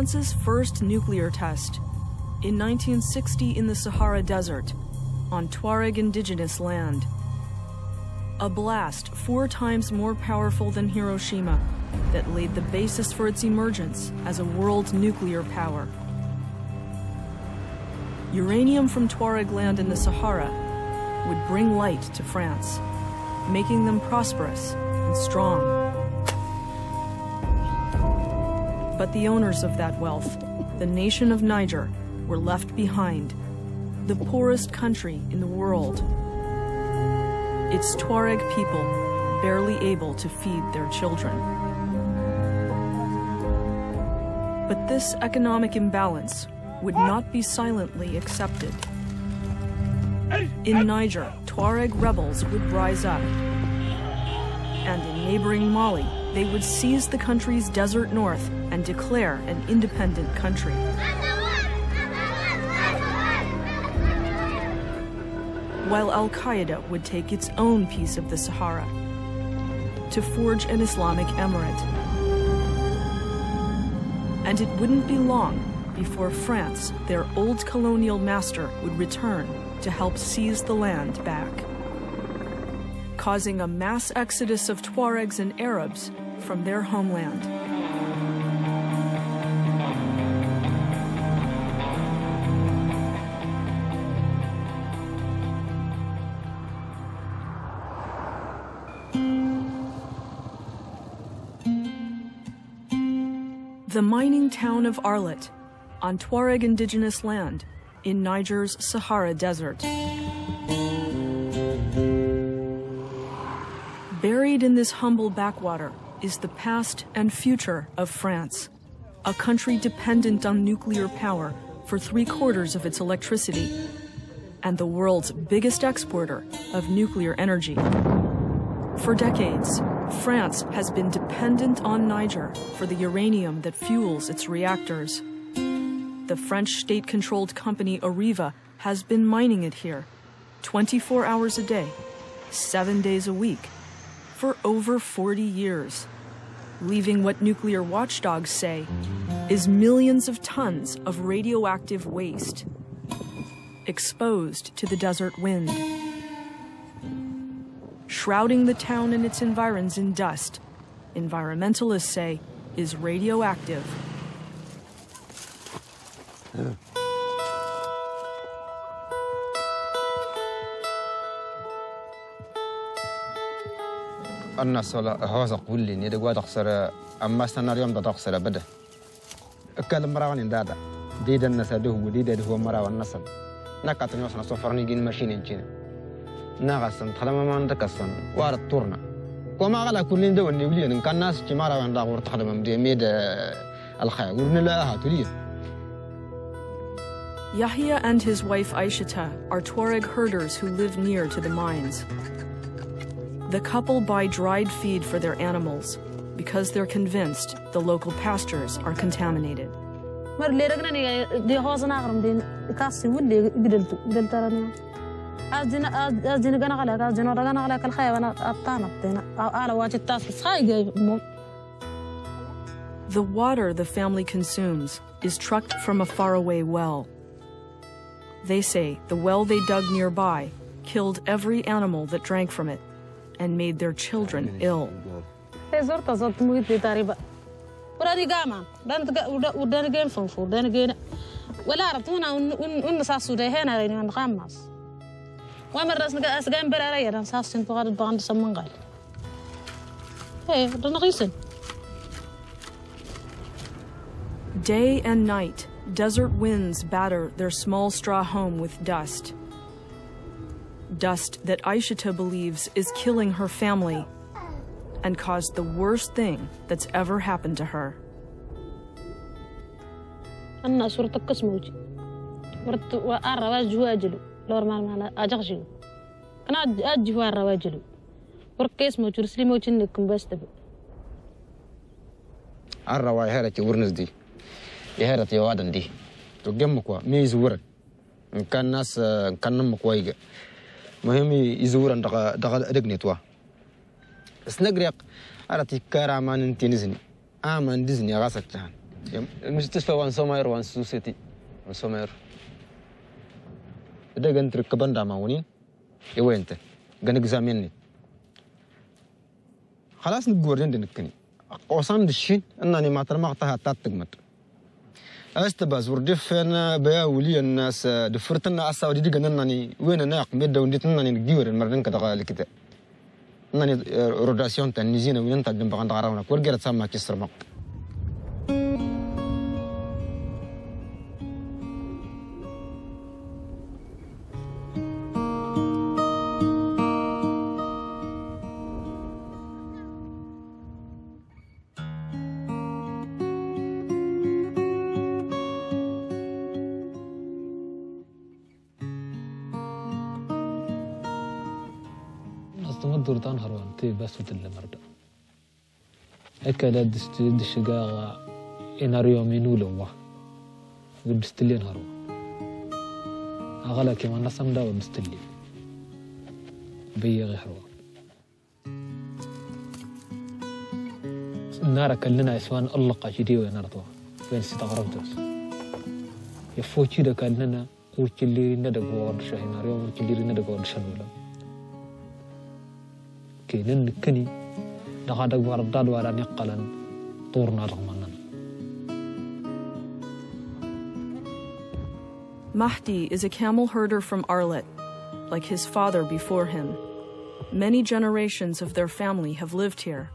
France's first nuclear test in 1960 in the Sahara Desert on Touareg indigenous land. A blast 4 times more powerful than Hiroshima that laid the basis for its emergence as a world nuclear power. Uranium from Touareg land in the Sahara would bring light to France, making them prosperous and strong. But the owners of that wealth, the nation of Niger, were left behind, the poorest country in the world. Its Touareg people barely able to feed their children. But this economic imbalance would not be silently accepted. In Niger, Touareg rebels would rise up. And in neighboring Mali, they would seize the country's desert north and declare an independent country. While Al-Qaeda would take its own piece of the Sahara to forge an Islamic emirate. And it wouldn't be long before France, their old colonial master, would return to help seize the land back, causing a mass exodus of Touaregs and Arabs from their homeland. The mining town of Arlit, on Touareg indigenous land in Niger's Sahara Desert. Buried in this humble backwater is the past and future of France, a country dependent on nuclear power for 3/4 of its electricity, and the world's biggest exporter of nuclear energy. For decades, France has been dependent on Niger for the uranium that fuels its reactors. The French state-controlled company Areva has been mining it here 24 hours a day, 7 days a week, for over 40 years, leaving what nuclear watchdogs say is millions of tons of radioactive waste exposed to the desert wind, shrouding the town and its environs in dust, environmentalists say is radioactive. الناس هواز أقول لي ندي قاد أخسر أما سناريوم ده أخسر بده أكلم مراوان دادا ديدا الناس ده وديدا هو مراوان نسل نكاتني وصلنا سفرني جين ماشين إنجينا ناقصن تخدم ما عندك أصلا وارد تورنا كما على كلين ده والنبلين إن كان ناس كمارا وان داغور تخدم مدي ميد الخير ورنلا هاتوليه. Yahya and his wife Aishata are Touareg herders who live near to the mines. The couple buy dried feed for their animals because they're convinced the local pastures are contaminated. The water the family consumes is trucked from a faraway well. They say the well they dug nearby killed every animal that drank from it and made their children ill. Day and night, desert winds batter their small straw home with dust. Dust that Aishata believes is killing her family and caused the worst thing that's ever happened to her. يهرت يوادن دي تجمعوا ميزورن كان ناس كان مكويجة مهم يزورن دغ دغنيتوا سنغريق أرتي كرامان تنزني آمن دزني غاسة جان المستشفى وان سومير وان سوسيتي وان سومير ده جنت ركبان دامونين يوين انت جن اكزاميني خلاص نقول نكني قوسان دشين انني ما ترمقتها تاتقمت استباز وردفنا بيا ولي الناس دفرتنا اساودي دي جننني وين ناق ميد وندتنني نجيور المردن كدا كده انني روداسيون تنزينا وين انت جنب عند غراونا كورجرت سما كسر مق دورتان هروان تي بس وتل مرد أكل دشجاع إناريو منولوا ودستلين هرو أغلى كمان نسم دا ودستلي بيغي هرو النار كلنا إسوان الله قاجدي ونرتوا وين استغربتوس يفوتشي دا كلنا وكلي ندقوا ورشة إناريو وكلي ندقوا ورشة ولا كينن كني دغادق ورداد ولا نقلا طورنا رغمنا. Mahdi is a camel herder from Arlet, like his father before him. Many generations of their family have lived here.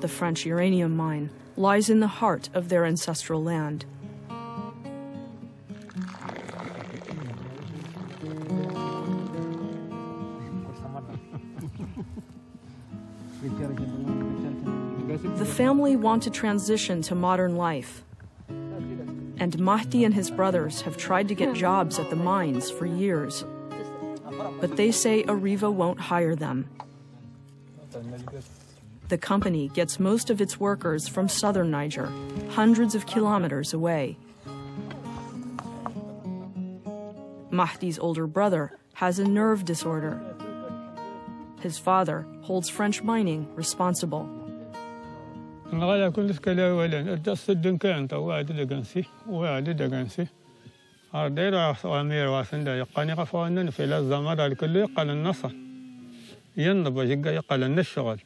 The French uranium mine lies in the heart of their ancestral land. The family want to transition to modern life, and Mahdi and his brothers have tried to get jobs at the mines for years, but they say Arriva won't hire them. The company gets most of its workers from southern Niger, hundreds of kilometers away. Mahdi's older brother has a nerve disorder. His father holds French mining responsible. الغلا كل سكلا ولا الدين كان تواد دجنسي واد دجنسي هردير أمير واسندا يقاني قفوانا في الزمر الكل يقال النصر ينضب جيجا يقال النشغل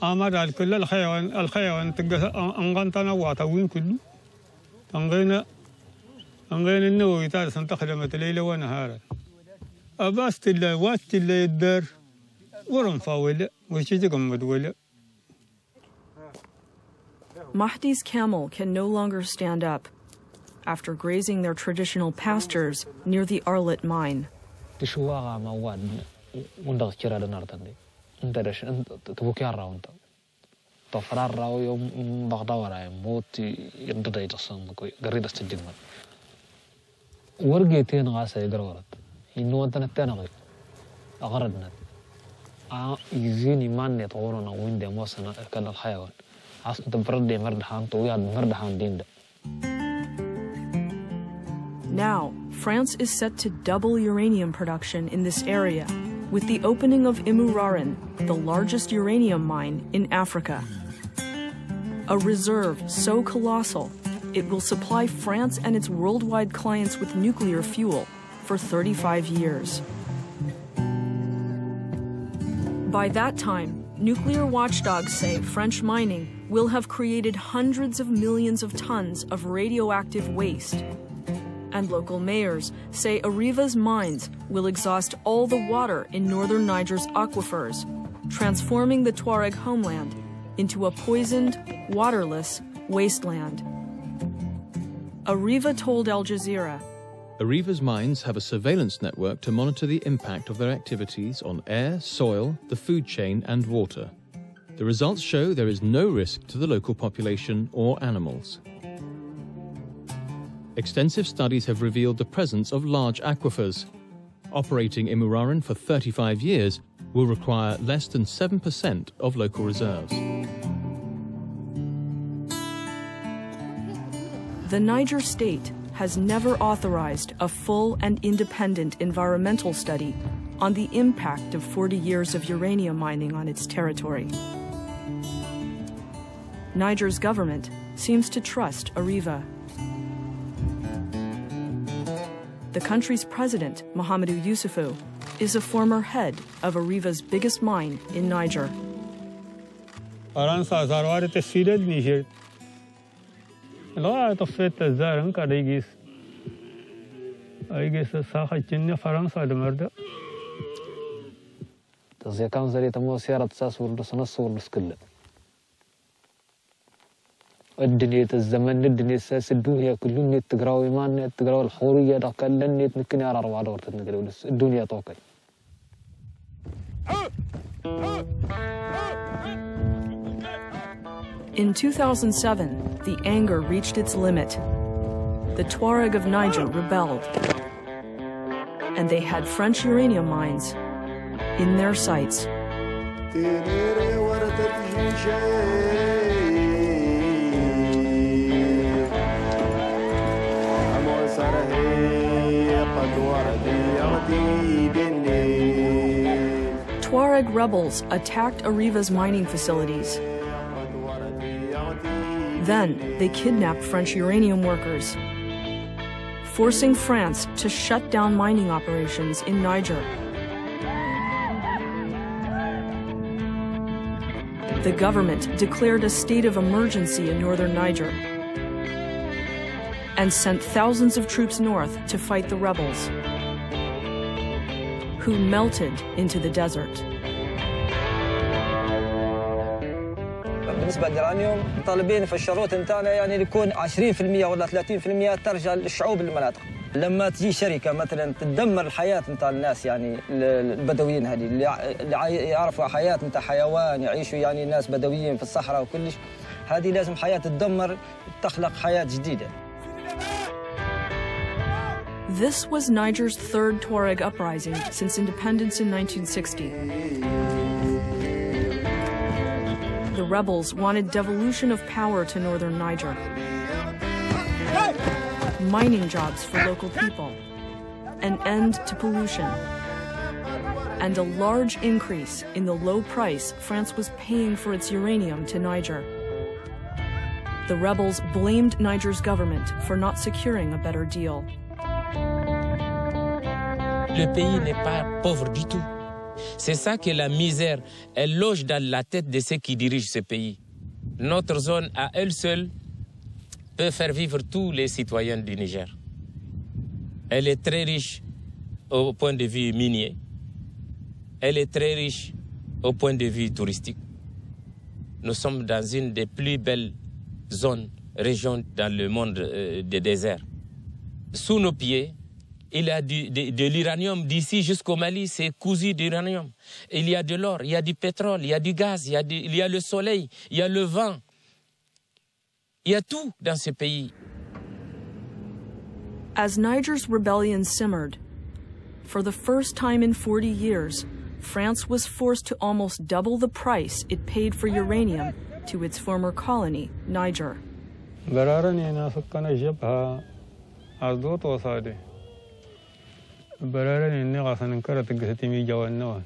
أمر الكل الخيوان تجا أنغنتنا واتوين كله أنغينا النووي تاع سنتخدمت ليلة ونهارا أباست الله وات الله يدار ورم فاولة وشيتكم مدولة. Mahdi's camel can no longer stand up after grazing their traditional pastures near the Arlet mine. Now, France is set to double uranium production in this area with the opening of Imuraran, the largest uranium mine in Africa. A reserve so colossal, it will supply France and its worldwide clients with nuclear fuel for 35 years. By that time, nuclear watchdogs say French mining will have created hundreds of millions of tons of radioactive waste. And local mayors say Arriva's mines will exhaust all the water in northern Niger's aquifers, transforming the Touareg homeland into a poisoned, waterless wasteland. Arriva told Al Jazeera, Arriva's mines have a surveillance network to monitor the impact of their activities on air, soil, the food chain and water. The results show there is no risk to the local population or animals. Extensive studies have revealed the presence of large aquifers. Operating Imuraran for 35 years will require less than 7% of local reserves. The Niger state has never authorized a full and independent environmental study on the impact of 40 years of uranium mining on its territory. Niger's government seems to trust Arriva. The country's president, Mahamadou Youssoufou, is a former head of Arriva's biggest mine in Niger. فرنسا زاروار تسيلد نيجر لا طفيت الزارن كاريجيس أيجيس ساخة جنة فرنسا دمرد تزيا كان زري تمو سيارة ساس ولدس نص ولدس كله الدنيا الزمن الدنيا ساس الدنيا كلهم تقراو إيمان تقراو الحورية ده كلن يتمكن على ربع دور تنقل ولس الدنيا توكل. In 2007, the anger reached its limit. The Touareg of Niger rebelled, and they had French uranium mines in their sights. Touareg rebels attacked Arriva's mining facilities. Then they kidnapped French uranium workers, forcing France to shut down mining operations in Niger. The government declared a state of emergency in northern Niger and sent thousands of troops north to fight the rebels, who melted into the desert. بالنسبة لليورانيوم طالبين في الشروط نتاعنا يعني يكون 20% ولا 30% ترجع للشعوب المناطق. لما تجي شركة مثلا تدمر الحياة نتاع الناس يعني البدويين هذه اللي يعرفوا حياة نتاع حيوان يعيشوا يعني ناس بدويين في الصحراء وكلش هذه لازم حياة تدمر تخلق حياة جديدة. This was Niger's third Touareg uprising since independence in 1960. The rebels wanted devolution of power to northern Niger, mining jobs for local people, an end to pollution, and a large increase in the low price France was paying for its uranium to Niger. The rebels blamed Niger's government for not securing a better deal. Le pays n'est pas pauvre du tout. C'est ça que la misère, elle loge dans la tête de ceux qui dirigent ce pays. Notre zone, à elle seule, peut faire vivre tous les citoyens du Niger. Elle est très riche au point de vue minier. Elle est très riche au point de vue touristique. Nous sommes dans une des plus belles zones, régions dans le monde des déserts. Sous nos pieds, il y a de l'uranium d'ici jusqu'au Mali, c'est cousu d'uranium. Il y a de l'or, il y a du pétrole, il y a du gaz, il y a le soleil, il y a le vent. Il y a tout dans ce pays. As Niger's rebellion simmered, for the first time in 40 years, France was forced to almost double the price it paid for uranium to its former colony, Niger. برارني إني غاصن انكرت قصتي جوا النوان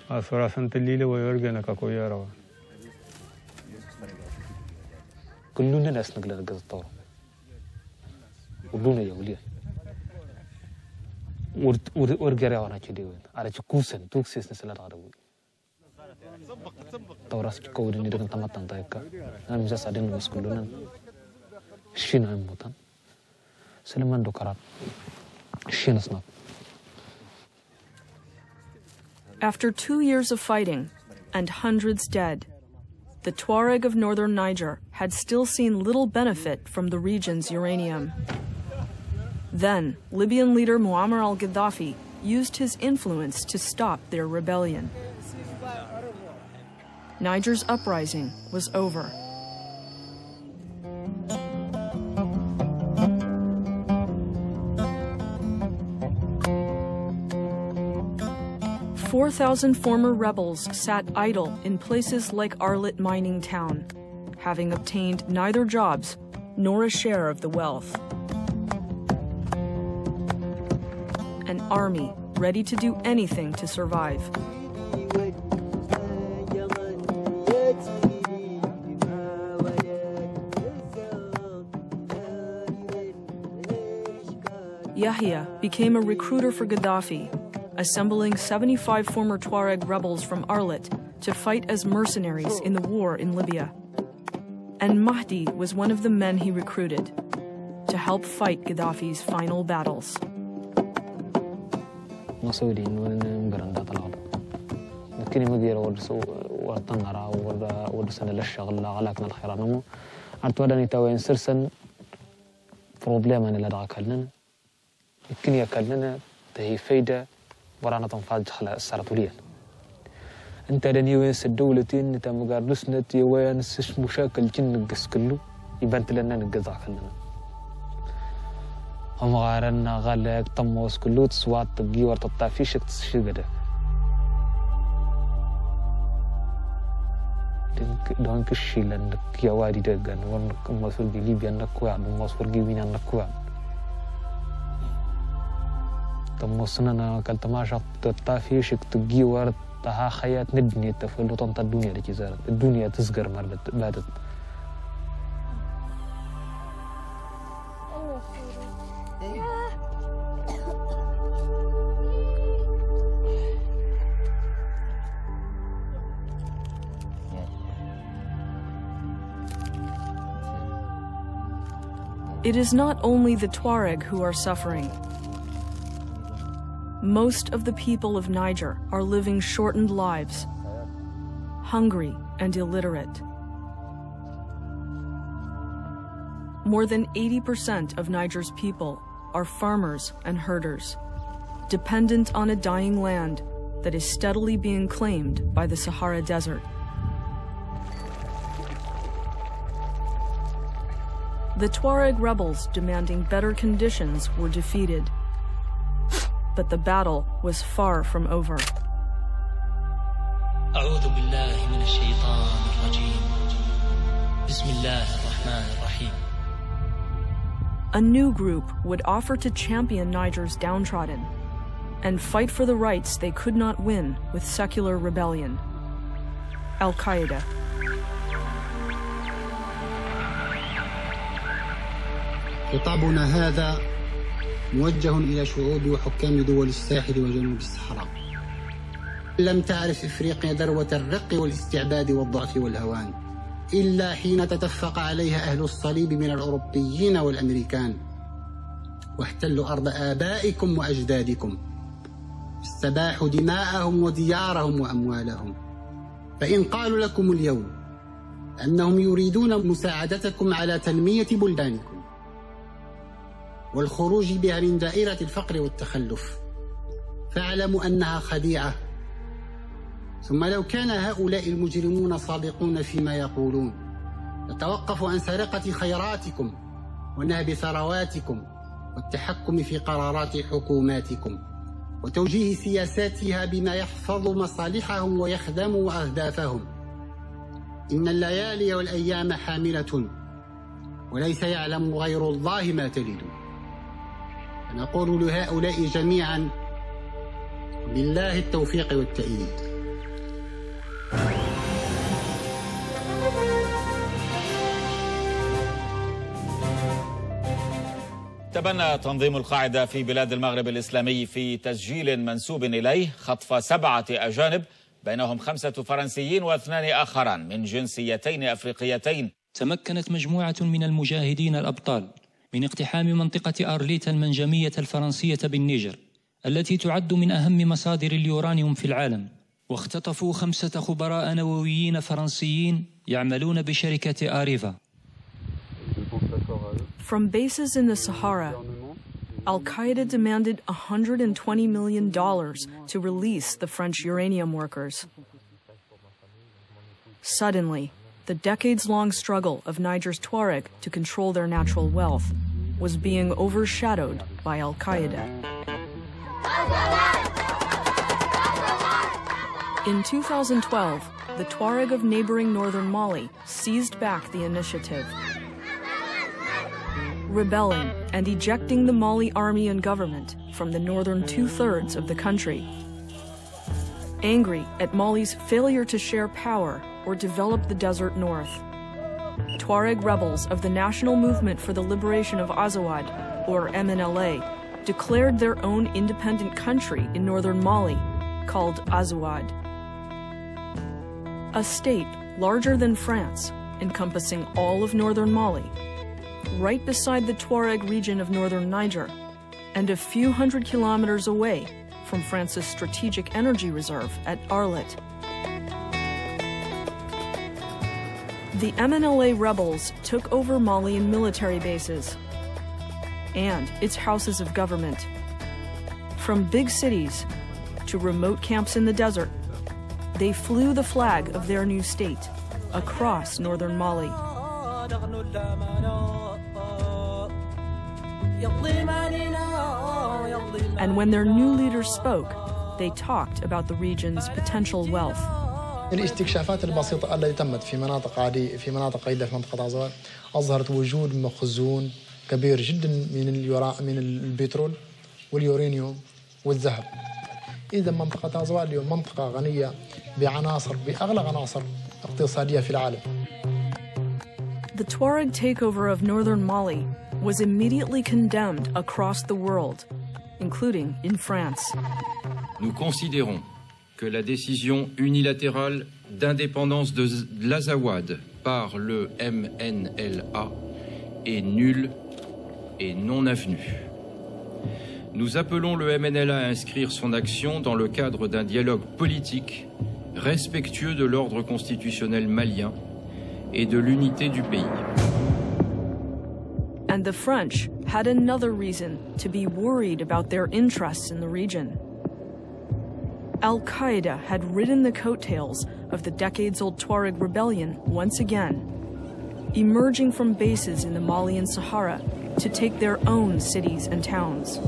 أصورا سنتليله ويرجعنا كاكويارا كلنا ناس نقل القصة طور ولونا يا وليه ورجع وانا كده وين على تكوسن توكسيس نسلا تغربي توراس كود إني دكان تماتن تايكا أنا مجلس عدين بس كلنا شين عن موتان سلمان دكارات After 2 years of fighting and hundreds dead, the Touareg of northern Niger had still seen little benefit from the region's uranium. Then, Libyan leader Muammar al-Gaddafi used his influence to stop their rebellion. Niger's uprising was over. "4,000 former rebels sat idle in places like Arlit mining town, having obtained neither jobs nor a share of the wealth. An army ready to do anything to survive. Yahya became a recruiter for Gaddafi, assembling 75 former Touareg rebels from Arlit to fight as mercenaries in the war in Libya. And Mahdi was one of the men he recruited to help fight Gaddafi's final battles. ورانا تنفاض خلا السرطولية انت لاني وينس الدولتين انت مقارنسنا وينس مشاكل جن نقص كله يبان لنا نقزع كلنا هم غارنا غالك طموس كله تصوات تبقي ورتطع في شك تشغده دون كشي لانك يا وادي دقن ورنك مسؤول بليبيا انك وعد مسؤول جيبين انك وعد تموسنا كالتماشى تطافي شك تجي ورد تها خيات ندني تفلو طنط الدنيا لجزارة الدنيا تصغر مرة بعد It is not only the Touareg who are suffering. Most of the people of Niger are living shortened lives, hungry and illiterate. More than 80% of Niger's people are farmers and herders, dependent on a dying land that is steadily being claimed by the Sahara Desert. The Touareg rebels demanding better conditions were defeated. But the battle was far from over. أعوذ بالله من الشيطان الرجيم. بسم الله الرحمن الرحيم. A new group would offer to champion Niger's downtrodden and fight for the rights they could not win with secular rebellion. Al-Qaeda. خطابنا هذا موجه إلى شعوب وحكام دول الساحل وجنوب الصحراء. لم تعرف إفريقيا ذروة الرق والاستعباد والضعف والهوان إلا حين تدفق عليها أهل الصليب من الأوروبيين والأمريكان واحتلوا أرض آبائكم وأجدادكم، استباحوا دماءهم وديارهم وأموالهم. فإن قالوا لكم اليوم أنهم يريدون مساعدتكم على تنمية بلدانكم والخروج بها من دائرة الفقر والتخلف، فاعلموا أنها خديعة. ثم لو كان هؤلاء المجرمون صادقون فيما يقولون لتوقفوا عن سرقة خيراتكم ونهب ثرواتكم والتحكم في قرارات حكوماتكم وتوجيه سياساتها بما يحفظ مصالحهم ويخدم أهدافهم. إن الليالي والأيام حاملة وليس يعلم غير الله ما تلد. نقول لهؤلاء جميعا بالله التوفيق والتأييد. تبنى تنظيم القاعدة في بلاد المغرب الإسلامي في تسجيل منسوب إليه خطف 7 أجانب بينهم 5 فرنسيين و2 آخران من جنسيتين أفريقيتين. تمكنت مجموعة من المجاهدين الأبطال من اقتحام منطقة أرليت المنجمية الفرنسية بالنيجر التي تعد من أهم مصادر اليورانيوم في العالم، واختطفوا 5 خبراء نوويين فرنسيين يعملون بشركة آريفا. From bases in the Sahara, Al-Qaeda demanded $120 million to release the French uranium workers. Suddenly, the decades-long struggle of Niger's Touareg to control their natural wealth was being overshadowed by Al-Qaeda. In 2012, the Touareg of neighboring northern Mali seized back the initiative, rebelling and ejecting the Mali army and government from the northern 2/3 of the country. Angry at Mali's failure to share power or develop the desert north, Touareg rebels of the National Movement for the Liberation of Azawad, or MNLA, declared their own independent country in northern Mali called Azawad. A state larger than France, encompassing all of northern Mali, right beside the Touareg region of northern Niger, and a few hundred kilometers away from France's strategic energy reserve at Arlit. The MNLA rebels took over Malian military bases and its houses of government. From big cities to remote camps in the desert, they flew the flag of their new state across northern Mali. And when their new leaders spoke, they talked about the region's potential wealth. الاستكشافات البسيطة التي تمت في مناطق عديدة في منطقة عزواد أظهرت وجود مخزون كبير جدا من البترول واليورانيوم والذهب. إذا منطقة عزواد اليوم منطقة غنية بأغلى عناصر اقتصادية في العالم. The Tuareg takeover of northern Mali was immediately condemned across the world, including in France. Nous considérons que la décision unilatérale d'indépendance de l'Azawad par le MNLA est nulle et non avenue. Nous appelons le MNLA à inscrire son action dans le cadre d'un dialogue politique respectueux de l'ordre constitutionnel malien et de l'unité du pays. And the French had another reason to be worried about their interests in the region. Al-Qaeda had ridden the coattails of the decades-old Tuareg rebellion once again, emerging from bases in the Malian Sahara to take their own cities and towns.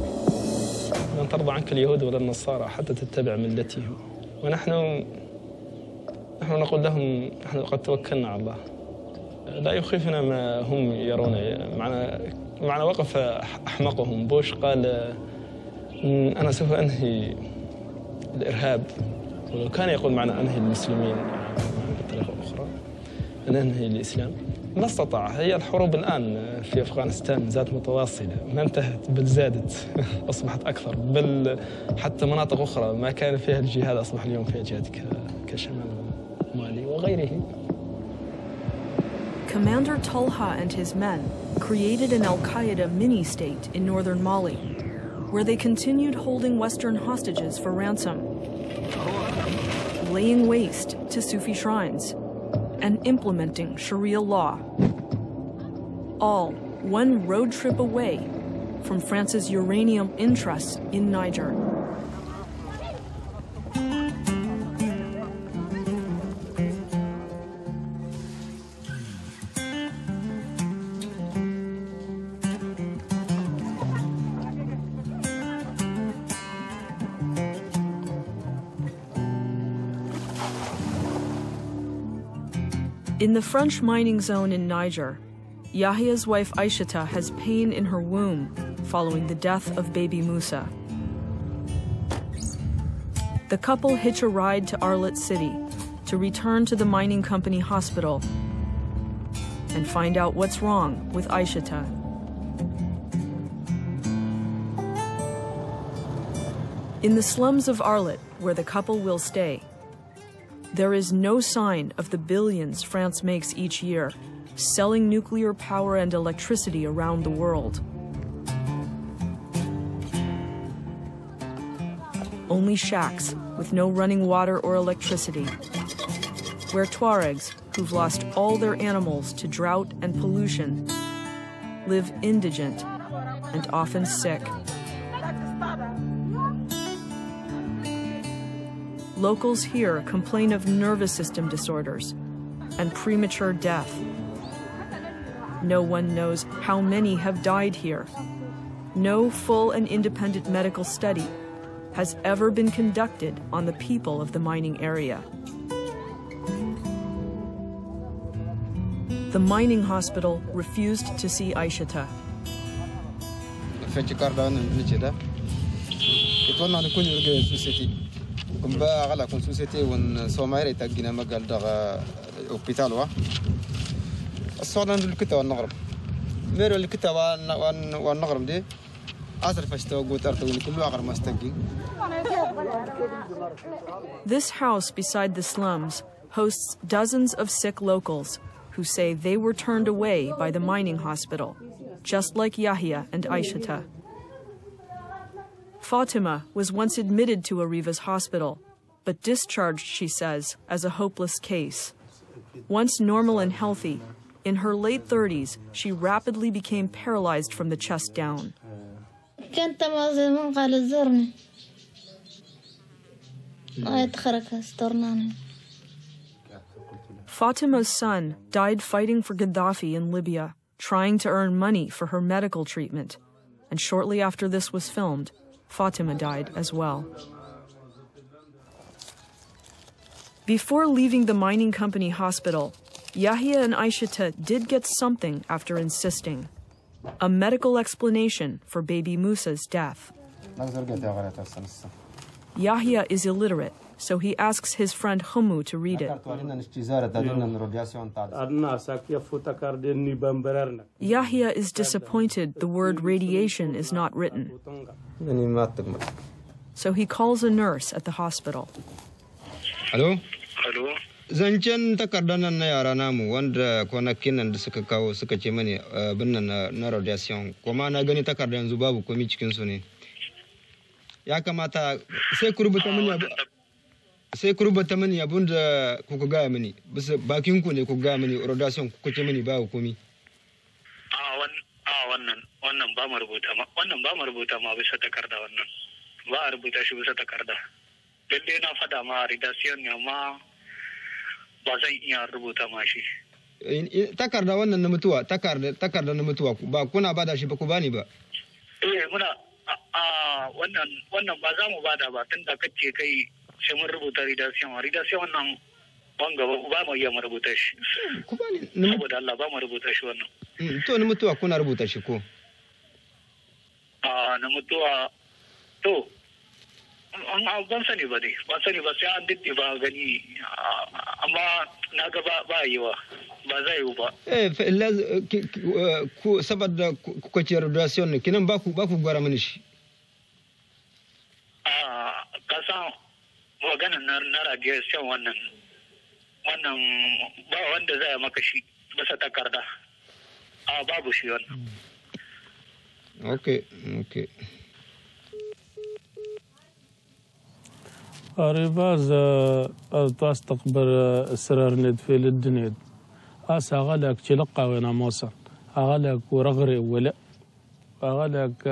لن ترضى عنك اليهود ولا النصارى حتى تتبع ملتهم ونحن نقول لهم نحن قد توكلنا على الله لا يخيفنا ما هم يرون معنا وقف أحمقهم بوش قال أنا سوف أنهي الإرهاب ولو كان يقول معنا أنهي المسلمين بطريقة أخرى ننهي الإسلام ما استطاع. هي الحروب الآن في أفغانستان زادت متواصلة ما انتهت بل زادت أصبحت أكثر بل حتى مناطق أخرى ما كان فيها الجهاد أصبح اليوم فيها جهاد كشمال مالي وغيره. Commander Talha and his men created an Al-Qaeda mini-state in northern Mali, where they continued holding Western hostages for ransom, laying waste to Sufi shrines, and implementing Sharia law. All one road trip away from France's uranium interests in Niger. In the French mining zone in Niger, Yahya's wife Aishata has pain in her womb following the death of baby Musa. The couple hitch a ride to Arlit City to return to the mining company hospital and find out what's wrong with Aishata. In the slums of Arlit, where the couple will stay, there is no sign of the billions France makes each year, selling nuclear power and electricity around the world. Only shacks with no running water or electricity, where Touaregs, who've lost all their animals to drought and pollution, live indigent and often sick. Locals here complain of nervous system disorders and premature death. No one knows how many have died here. No full and independent medical study has ever been conducted on the people of the mining area. The mining hospital refused to see Aishata. كمبا على كون سوسيتي ون سومايري تاقينا مقال دغ اوبيتالوا الصوت عند الكتا والنغرب ميرو الكتا والنغرب دي This house beside the slums hosts dozens of sick locals who say they were turned away by the mining hospital, just like Yahya and Aishata. Fatima was once admitted to Ariva's hospital, but discharged, she says, as a hopeless case. Once normal and healthy, in her late 30s, she rapidly became paralyzed from the chest down. Fatima's son died fighting for Gaddafi in Libya, trying to earn money for her medical treatment. And shortly after this was filmed, Fatima died as well. Before leaving the mining company hospital, Yahya and Aishata did get something after insisting: a medical explanation for baby Musa's death. Yahya is illiterate, so he asks his friend Humu to read it. Yahya is disappointed the word radiation is not written. So he calls a nurse at the hospital. Hello? Hello? Zancen takardar nan na yara namu wanda kwanakin nan da suka kawo suka ce mani binnan na radiation kuma na gani takardar yanzu babu komai cikin su ne. Ya kamata sai ku rubuta mani abun da kuka gaya mani bisa bakin ku ne ku gaya mani radiation ku ce mani babu komai. Wannan ba mu rubuta ma bisa takarda wannan. Ba a rubuta shi bisa takarda. Lalle na fada ma radiation ne amma ba zan iya rubuta ma shi. Takarda wannan na mutuwa, takarda na mutuwa ba kuna bada shi ba ku bani ba. Muna wannan ba za mu bada ba tunda kace kai sai mun rubuta radiation wannan wanga ba mu iya mu rubuta shi. Ku bani saboda Allah ba mu rubuta shi wannan. To na mutuwa kuna rubuta shi ko? Na mutuwa to ban sani ba sai an diddi ba gani amma na ga ba yiwa ba zai yiwu ba. Saboda kuka ce radiation ne kinan ba ku gwara mini shi. Kasan maganin na radiation wannan ba wanda zai maka shi bisa takarda. Babu shi wannan. Okay. أريباز تستقبل السرار ندفي للدنيا أغلق تلقى وين موصل أغلق ورغري ولا أغلق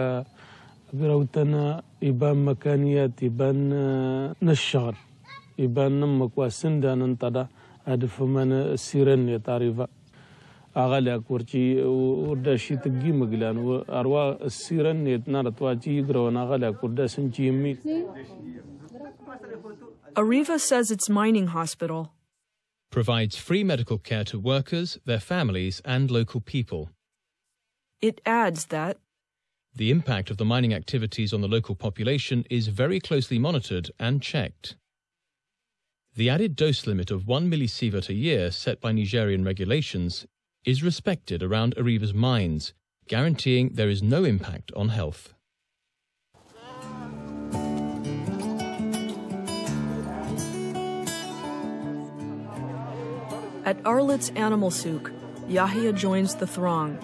قروتنا يبان مكانيات يبان نشغل يبان نمك وسندان انتدا أدف من السيرن يتعرفا أغلق ورشي ورداشي تقي مقلان وأروا السيرن يتنارت واجي يقرون أغلق ورداشن جيمي. Ariva says its mining hospital provides free medical care to workers, their families, and local people. It adds that the impact of the mining activities on the local population is very closely monitored and checked. The added dose limit of 1 millisievert a year set by Nigerian regulations is respected around Ariva's mines, guaranteeing there is no impact on health. At Arlit's animal souk, Yahya joins the throng,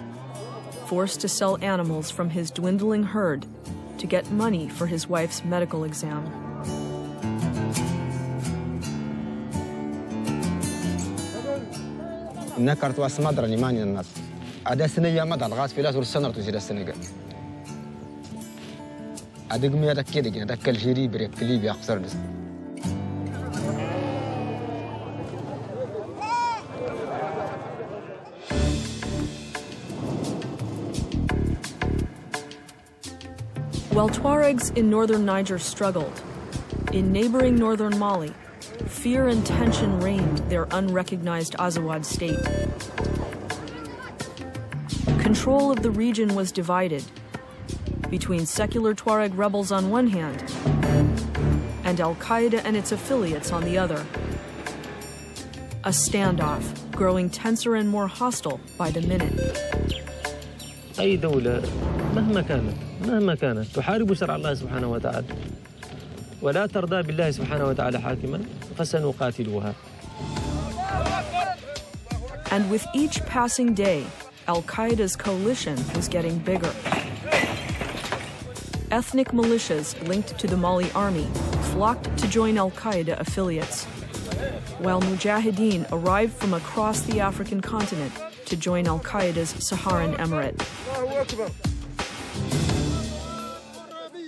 forced to sell animals from his dwindling herd to get money for his wife's medical exam. نكرت واسمدر نيماني الناس. عدا سنة يا مدى الغاز في لاس والسنة تزيد السنة. عدا قمي هذا كده هذا كل جري بريك كليب يخسر بس. While Touaregs in northern Niger struggled, in neighboring northern Mali, fear and tension reigned their unrecognized Azawad state. Control of the region was divided between secular Touareg rebels on one hand and Al-Qaeda and its affiliates on the other. A standoff growing tenser and more hostile by the minute. أي دولة مهما كانت مهما كانت تحارب شرع الله سبحانه وتعالى ولا ترضى بالله سبحانه وتعالى حاكما فسنقاتلها. And with each passing day, Al-Qaeda's coalition was getting bigger. Ethnic militias linked to the Mali army flocked to join Al-Qaeda affiliates, while Mujahideen arrived from across the African continent to join Al-Qaeda's Saharan emirate.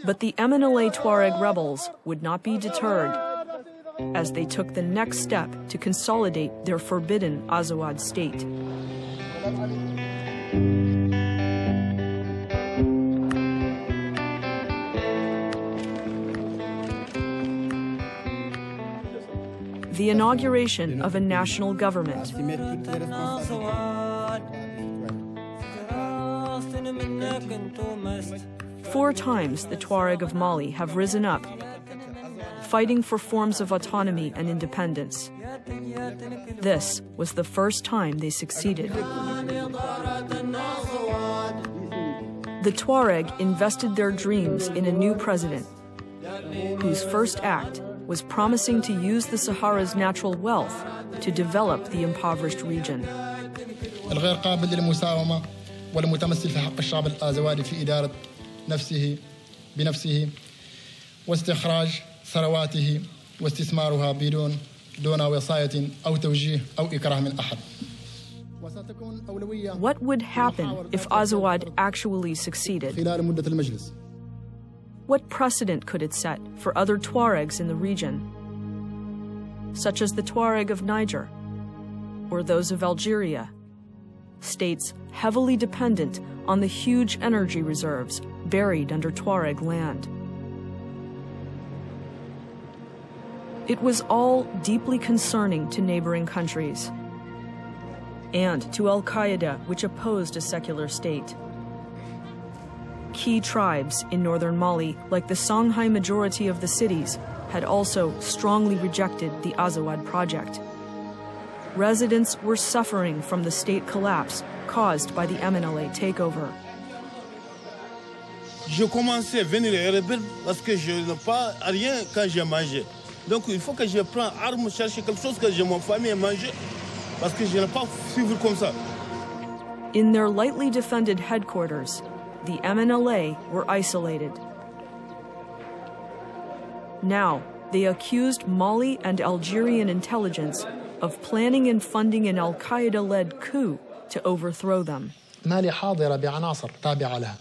But the MNLA Touareg rebels would not be deterred as they took the next step to consolidate their forbidden Azawad state. The inauguration of a national government. 4 times the Touareg of Mali have risen up, fighting for forms of autonomy and independence. This was the first time they succeeded. The Touareg invested their dreams in a new president, whose first act was promising to use the Sahara's natural wealth to develop the impoverished region. الغير قابل للمساومة والمتمثل في حق الشعب الآزوادي في إدارة نفسه بنفسه واستخراج ثرواته واستثمارها دون وصاية أو توجيه أو إكراه من أحد. What would happen if Azawad actually succeeded? خلال مدة المجلس. What precedent could it set for other Touaregs in the region, such as the Touareg of Niger or those of Algeria, states heavily dependent on the huge energy reserves buried under Touareg land? It was all deeply concerning to neighboring countries and to Al-Qaeda, which opposed a secular state. Key tribes in northern Mali, like the Songhai majority of the cities, had also strongly rejected the Azawad project. Residents were suffering from the state collapse caused by the MNLA takeover. Je commençais à venir les rebelles parce que je n'ai pas rien quand j'ai mangé. Donc il faut que je prenne arme, chercher quelque chose que j'ai mon famille à manger parce que je n'ai pas suivre comme ça. In their lightly defended headquarters, the MNLA were isolated. Now, they accused Mali and Algerian intelligence of planning and funding an Al-Qaeda-led coup to overthrow them. مالي حاضرة بعناصر تابعة لها،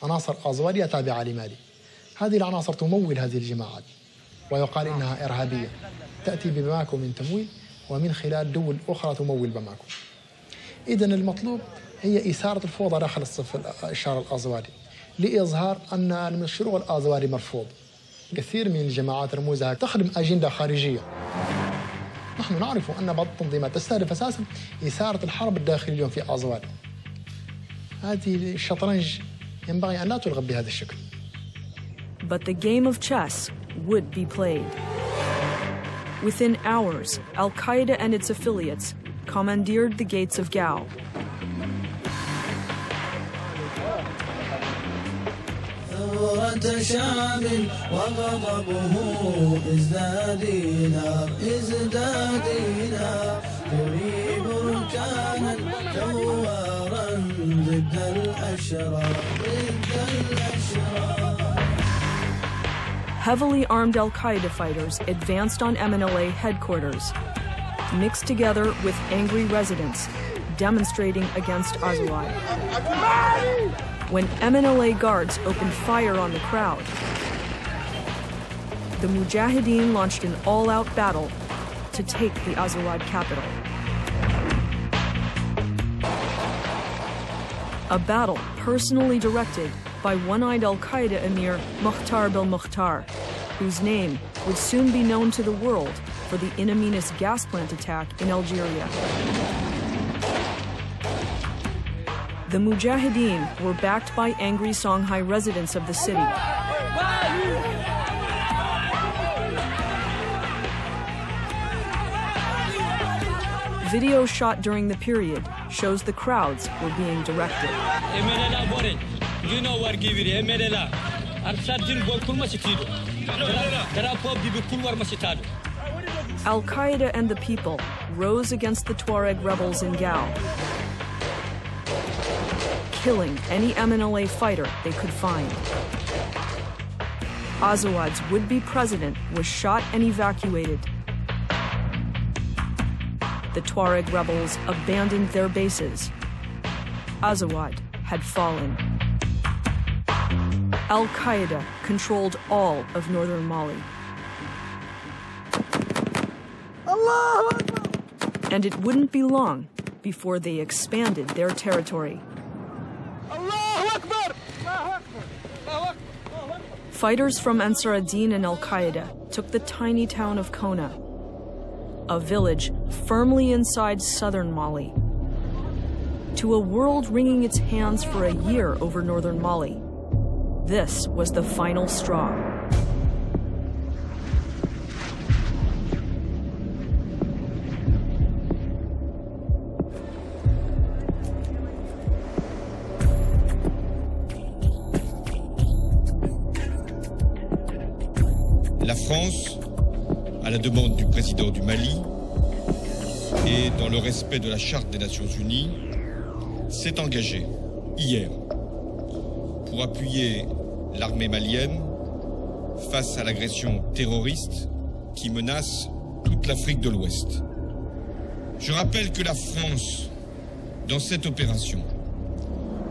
عناصر أزوادية تابعة لمالي. هذه العناصر تمول هذه الجماعات ويقال إنها إرهابية، تأتي بباماكو من تمويل ومن خلال دول أخرى تمول باماكو. إذن المطلوب هي إثارة الفوضى داخل الصف الشارع الأزوادي لإظهار أن المشروع الأزوادي مرفوض. كثير من الجماعات رموزها تخدم أجندة خارجية. نحن نعرف أن بعض التنظيمات تستهدف أساساً إثارة الحرب الداخلية اليوم في أزواد. هذه الشطرنج ينبغي أن لا تلعب بهذا الشكل. But the game of chess would be played. Within hours, Al-Qaeda and its affiliates commandeered the gates of Gao. شعب وغضبه ازداد تري بركانا ثوارا ضد الأشرار. Heavily armed Al-Qaeda fighters advanced on MNLA headquarters, mixed together with angry residents demonstrating against Azawad. When MNLA guards opened fire on the crowd, the Mujahideen launched an all-out battle to take the Azawad capital. A battle personally directed by one-eyed Al-Qaeda emir Mukhtar Bil-Mukhtar, whose name would soon be known to the world for the In Amenas gas plant attack in Algeria. The Mujahideen were backed by angry Songhai residents of the city. Video shot during the period shows the crowds were being directed. Al-Qaeda and the people rose against the Tuareg rebels in Gao, killing any MNLA fighter they could find. Azawad's would-be president was shot and evacuated. The Tuareg rebels abandoned their bases. Azawad had fallen. Al-Qaeda controlled all of northern Mali. And it wouldn't be long before they expanded their territory. Fighters from Ansar ad-Din and Al-Qaeda took the tiny town of Kona, a village firmly inside southern Mali, to a world wringing its hands for a year over northern Mali. This was the final straw. La France, à la demande du président du Mali et dans le respect de la Charte des Nations Unies, s'est engagée hier pour appuyer l'armée malienne face à l'agression terroriste qui menace toute l'Afrique de l'Ouest. Je rappelle que la France, dans cette opération,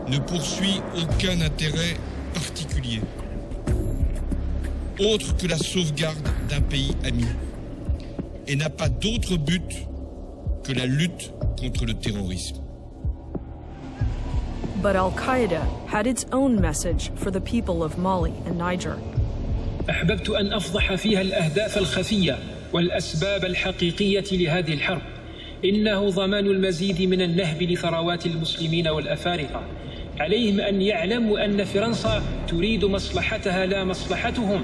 ne poursuit aucun intérêt particulier, autre que la sauvegarde d'un pays ami, et n'a pas d'autre but que la lutte contre le terrorisme. But Al-Qaeda had its own message for the people of Mali and Niger. أحببت أن أفضح فيها الأهداف الخفية والأسباب الحقيقية لهذه الحرب. إنه ضمان المزيد من النهب لثروات المسلمين والأفارقة. عليهم أن يعلموا أن فرنسا تريد مصلحتها لا مصلحتهم،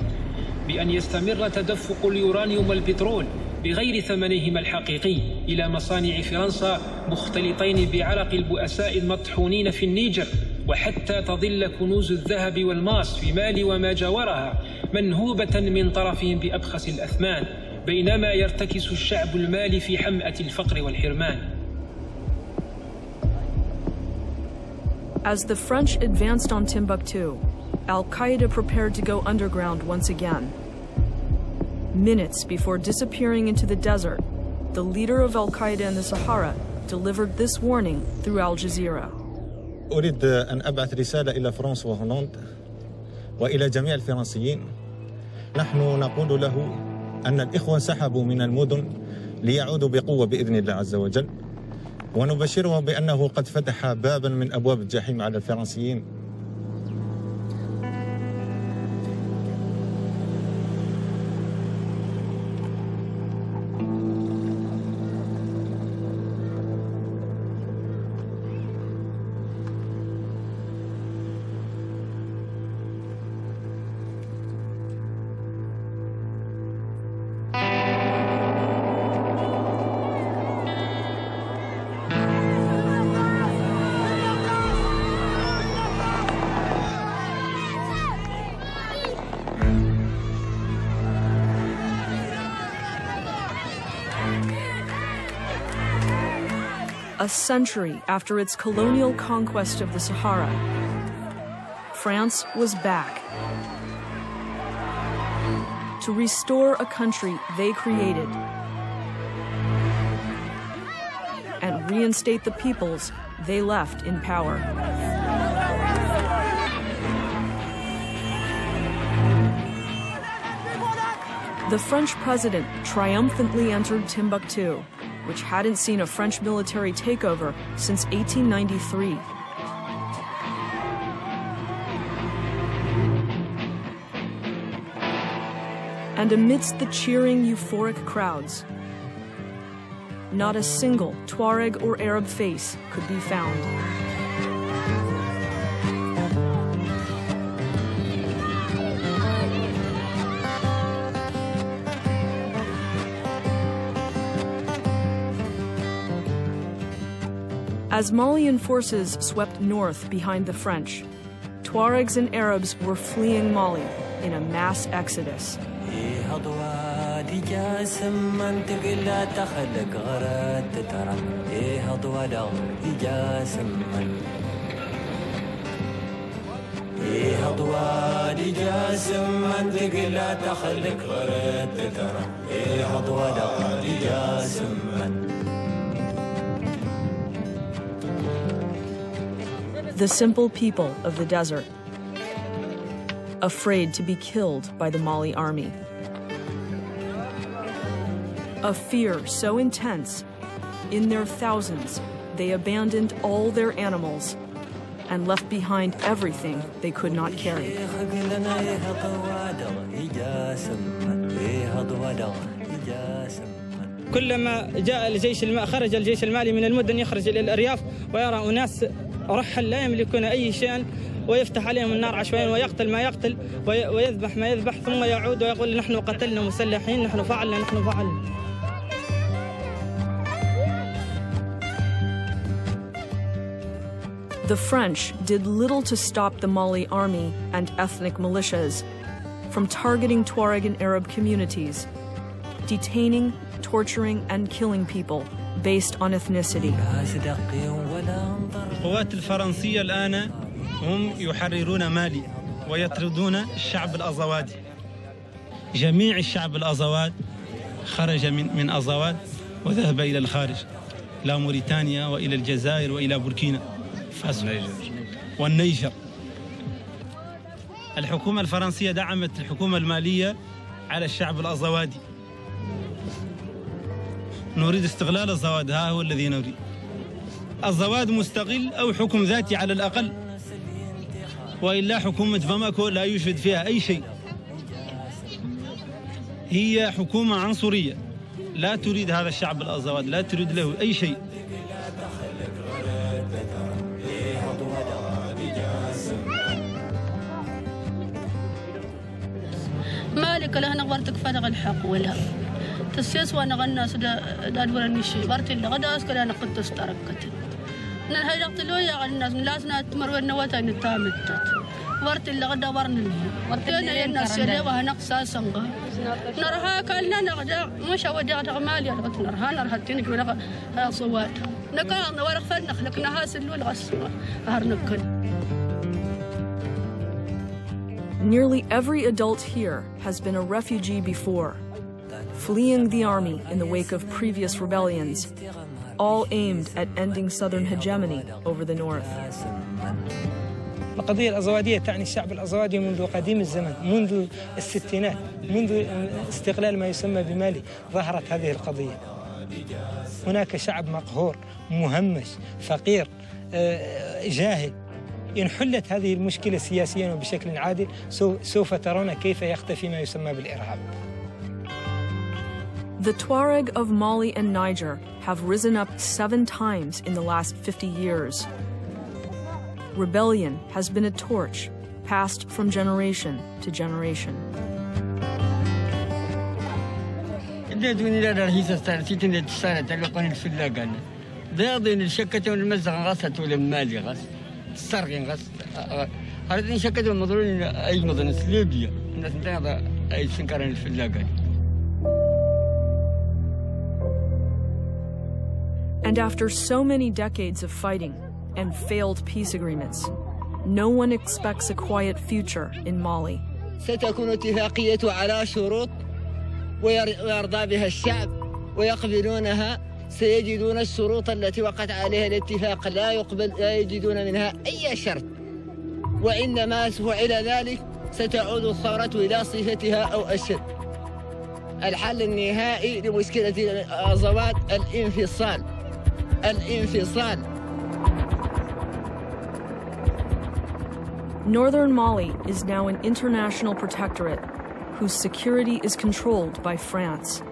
بأن يستمر تدفق اليورانيوم والبترول بغير ثمنهما الحقيقي إلى مصانع فرنسا مختلطين بعرق البؤساء المطحونين في النيجر، وحتى تظل كنوز الذهب والماس في مالي وما جاورها منهوبة من طرفهم بأبخس الأثمان، بينما يرتكس الشعب المالي في حمأة الفقر والحرمان. As the French advanced on Timbuktu, Al-Qaeda prepared to go underground once again. Minutes before disappearing into the desert, the leader of Al-Qaeda in the Sahara delivered this warning through Al Jazeera. أريد أن أبعث رسالة إلى فرنسا وهولندا وإلى جميع الفرنسيين. نحن نقول له أن الإخوة انسحبوا من المدن ليعودوا بقوة بإذن الله عز وجل، ونبشره بأنه قد فتح بابا من أبواب الجحيم على الفرنسيين. A century after its colonial conquest of the Sahara, France was back to restore a country they created and reinstate the peoples they left in power. The French president triumphantly entered Timbuktu, which hadn't seen a French military takeover since 1893. And amidst the cheering, euphoric crowds, not a single Tuareg or Arab face could be found. As Malian forces swept north behind the French, Touaregs and Arabs were fleeing Mali in a mass exodus. The simple people of the desert, afraid to be killed by the Mali army. A fear so intense, in their thousands, they abandoned all their animals and left behind everything they could not carry. كلما جاء الجيش خرج الجيش المالي من المدن يخرج إلى الأرياف ويرى أناس رحل لا يملكون أي شيء ويفتح عليهم النار عشوائيا ويقتل ما يقتل ويذبح ما يذبح ثم يعود ويقول نحن قتلنا مسلحين نحن فعلنا. The French did little to stop the Mali army and ethnic militias from targeting Tuareg and Arab communities, detaining, torturing, and killing people based on ethnicity. القوات الفرنسية الآن هم يحررون مالي ويطردون الشعب الأزوادي. جميع الشعب الأزواد خرج من أزواد وذهب إلى الخارج، إلى موريتانيا وإلى الجزائر وإلى بوركينا فاسو والنيجر. الحكومة الفرنسية دعمت الحكومة المالية على الشعب الأزوادي. نريد استغلال الزواد، ها هو الذي نريد. الزواد مستقل أو حكم ذاتي على الأقل، وإلا حكومة باماكو لا يوجد فيها أي شيء. هي حكومة عنصرية لا تريد هذا الشعب الأزواد، لا تريد له أي شيء. مالك له نغورتك فرغ الحق ولا تسيس وانا غنى دادور النشي برتي اللي غدا اسكل انا قد استركت ان هاي قتلوا يا الناس لازم تمر النواتة نتامتت برتي اللي غدا ورن برتي الناس اللي وهنا قساسا نرها كلنا نغدا مش ودي غمالي نرها نرهتينك ولا صوات نقال ورق فرنخ لكنها سلوا الغس هرنكل. Nearly every adult here has been a refugee before, fleeing the army in the wake of previous rebellions, all aimed at ending southern hegemony over the north. القضية الأزوادية تعني الشعب الأزوادي منذ قديم الزمن، منذ الستينات، منذ استقلال ما يسمى بمالي ظهرت هذه القضية. هناك شعب مقهور، مهمش، فقير، جاهل. إن حلت هذه المشكلة سياسيا وبشكل عادل سوف ترون كيف يختفي ما يسمى بالإرهاب. The Tuareg of Mali and Niger have risen up 7 times in the last 50 years. Rebellion has been a torch passed from generation to generation. السرقين غس هذين شكلوا مضرورين أي مضن سليبيا الناس هذا أي سنكرين في اللاجئ. And after so many decades of fighting and failed peace agreements, no one expects a quiet future in Mali. ستكون اتفاقية على شروط ويرضى بها الشعب ويقبلونها. سيجدون الشروط التي وقعت عليها الاتفاق لا يجدون منها أي شرط، وإنما فعل ذلك ستعود الثورة إلى صفتها أو أشد. الحل النهائي لمشكلة الأزواد الانفصال. Northern Mali is now an international protectorate whose security is controlled by France.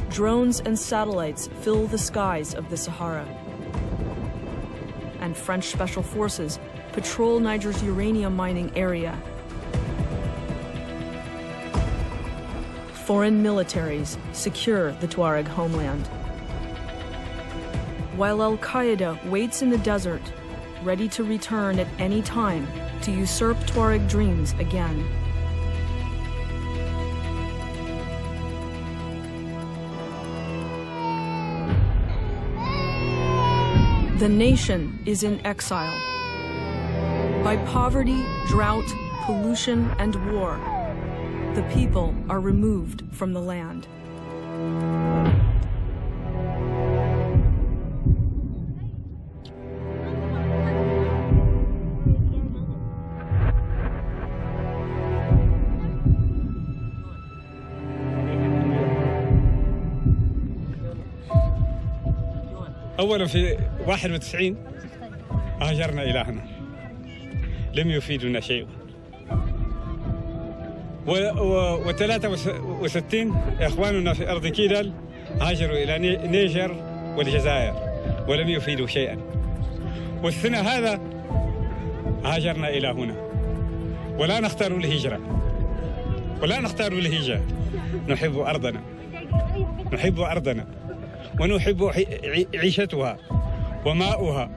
Drones and satellites fill the skies of the Sahara. And French special forces patrol Niger's uranium mining area. foreign militaries secure the Tuareg homeland, while Al-Qaeda waits in the desert, ready to return at any time to usurp Tuareg dreams again. The nation is in exile. By poverty, drought, pollution, and war, the people are removed from the land. أولا في 91 هاجرنا إلى هنا، لم يفيدنا شيء. و63 إخواننا في أرض كيدال هاجروا إلى نيجر والجزائر ولم يفيدوا شيئا. والسنة هذا هاجرنا إلى هنا، ولا نختار الهجرة ولا نختار الهجرة. نحب أرضنا، نحب أرضنا ونحب عيشتها وماؤها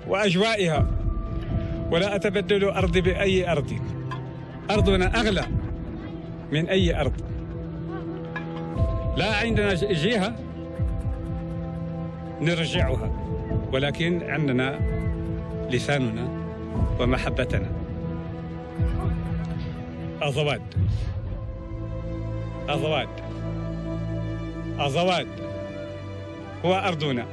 وأجوائها، ولا أتبدل أرضي بأي أرض. أرضنا أغلى من أي أرض. لا عندنا جهة نرجعها، ولكن عندنا لساننا ومحبتنا. أزواد أزواد أزواد هو أرضنا،